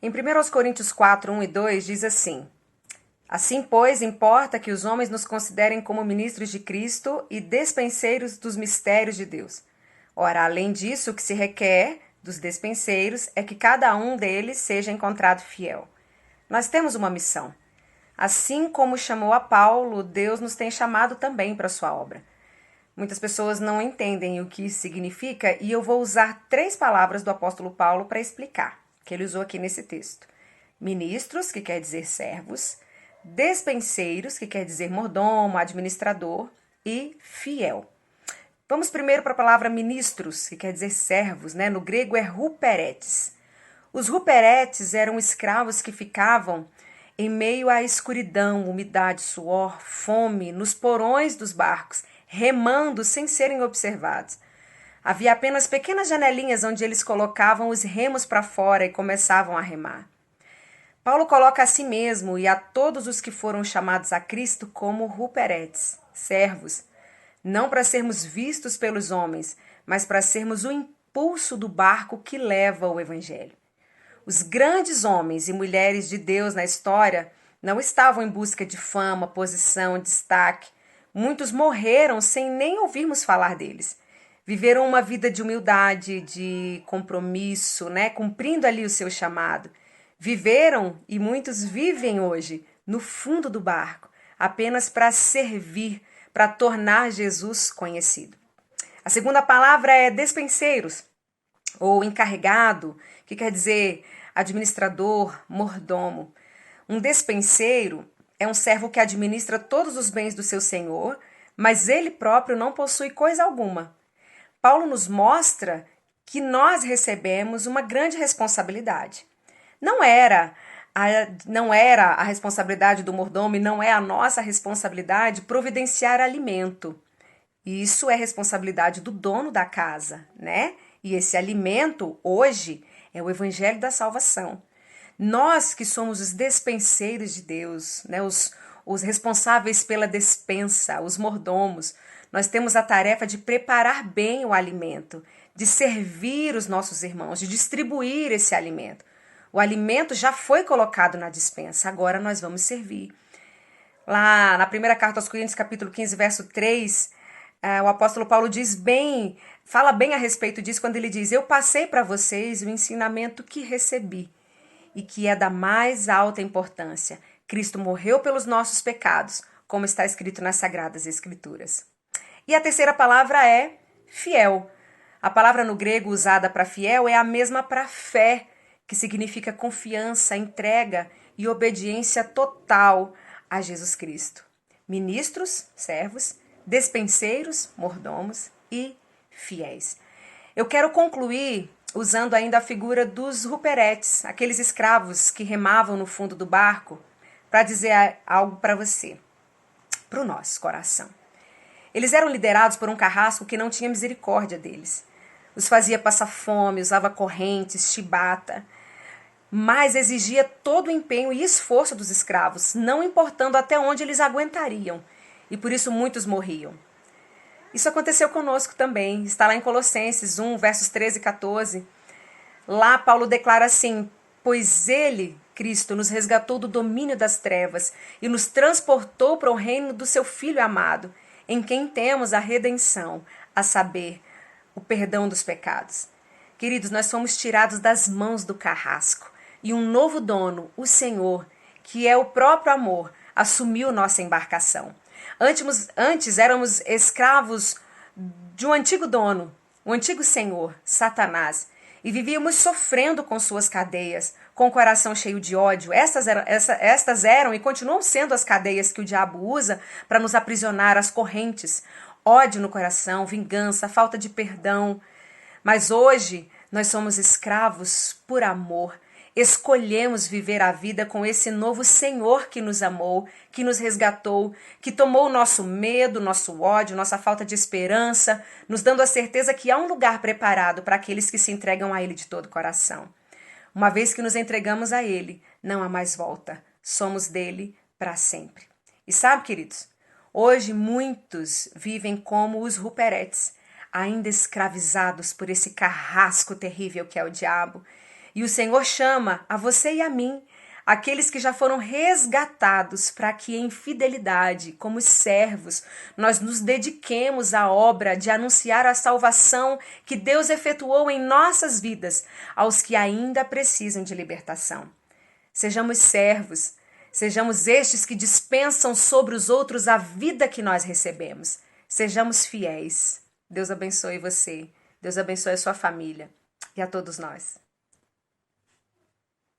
Em 1 Coríntios 4, 1 e 2 diz assim: Assim, pois, importa que os homens nos considerem como ministros de Cristo e despenseiros dos mistérios de Deus. Ora, além disso, o que se requer dos despenseiros é que cada um deles seja encontrado fiel. Nós temos uma missão. Assim como chamou a Paulo, Deus nos tem chamado também para a sua obra. Muitas pessoas não entendem o que isso significa e eu vou usar 3 palavras do apóstolo Paulo para explicar, que ele usou aqui nesse texto. Ministros, que quer dizer servos, despenseiros, que quer dizer mordomo, administrador, e fiel. Vamos primeiro para a palavra ministros, que quer dizer servos, né? No grego é huperetes. Os huperetes eram escravos que ficavam em meio à escuridão, umidade, suor, fome, nos porões dos barcos, remando sem serem observados. Havia apenas pequenas janelinhas onde eles colocavam os remos para fora e começavam a remar. Paulo coloca a si mesmo e a todos os que foram chamados a Cristo como huperetes, servos, não para sermos vistos pelos homens, mas para sermos o impulso do barco que leva o evangelho. Os grandes homens e mulheres de Deus na história não estavam em busca de fama, posição, destaque. Muitos morreram sem nem ouvirmos falar deles. Viveram uma vida de humildade, de compromisso, cumprindo ali o seu chamado. Viveram, e muitos vivem hoje, no fundo do barco, apenas para servir, para tornar Jesus conhecido. A segunda palavra é despenseiros, ou encarregado, que quer dizer administrador, mordomo. Um despenseiro é um servo que administra todos os bens do seu senhor, mas ele próprio não possui coisa alguma. Paulo nos mostra que nós recebemos uma grande responsabilidade. Não era a responsabilidade do mordomo e não é a nossa responsabilidade providenciar alimento. Isso é responsabilidade do dono da casa, né? E esse alimento, hoje, é o evangelho da salvação. Nós que somos os despenseiros de Deus, né? Os responsáveis pela despensa, os mordomos, nós temos a tarefa de preparar bem o alimento, de servir os nossos irmãos, de distribuir esse alimento. O alimento já foi colocado na despensa, agora nós vamos servir. Lá na primeira carta aos Coríntios, capítulo 15, verso 3, o apóstolo Paulo fala bem a respeito disso quando ele diz: Eu passei para vocês o ensinamento que recebi e que é da mais alta importância. Cristo morreu pelos nossos pecados, como está escrito nas Sagradas Escrituras. E a terceira palavra é fiel. A palavra no grego usada para fiel é a mesma para fé, que significa confiança, entrega e obediência total a Jesus Cristo. Ministros, servos, despenseiros, mordomos e fiéis. Eu quero concluir usando ainda a figura dos huperetes, aqueles escravos que remavam no fundo do barco, para dizer algo para você, para o nosso coração. Eles eram liderados por um carrasco que não tinha misericórdia deles. Os fazia passar fome, usava correntes, chibata, mas exigia todo o empenho e esforço dos escravos, não importando até onde eles aguentariam, e por isso muitos morriam. Isso aconteceu conosco também, está lá em Colossenses 1, versos 13 e 14. Lá Paulo declara assim: Pois ele, Cristo, nos resgatou do domínio das trevas e nos transportou para o reino do seu Filho amado, em quem temos a redenção, a saber, o perdão dos pecados. Queridos, nós fomos tirados das mãos do carrasco e um novo dono, o Senhor, que é o próprio amor, assumiu nossa embarcação. Antes éramos escravos de um antigo dono, um antigo senhor, Satanás, e vivíamos sofrendo com suas cadeias, com o coração cheio de ódio. Estas eram e continuam sendo as cadeias que o diabo usa para nos aprisionar, as correntes. Ódio no coração, vingança, falta de perdão. Mas hoje nós somos escravos por amor. Escolhemos viver a vida com esse novo Senhor que nos amou, que nos resgatou, que tomou o nosso medo, nosso ódio, nossa falta de esperança, nos dando a certeza que há um lugar preparado para aqueles que se entregam a Ele de todo o coração. Uma vez que nos entregamos a Ele, não há mais volta. Somos dele para sempre. E sabe, queridos, hoje muitos vivem como os huperetes, ainda escravizados por esse carrasco terrível que é o diabo. E o Senhor chama a você e a mim, aqueles que já foram resgatados, para que em fidelidade, como servos, nós nos dediquemos à obra de anunciar a salvação que Deus efetuou em nossas vidas aos que ainda precisam de libertação. Sejamos servos, sejamos estes que dispensam sobre os outros a vida que nós recebemos. Sejamos fiéis. Deus abençoe você, Deus abençoe a sua família e a todos nós.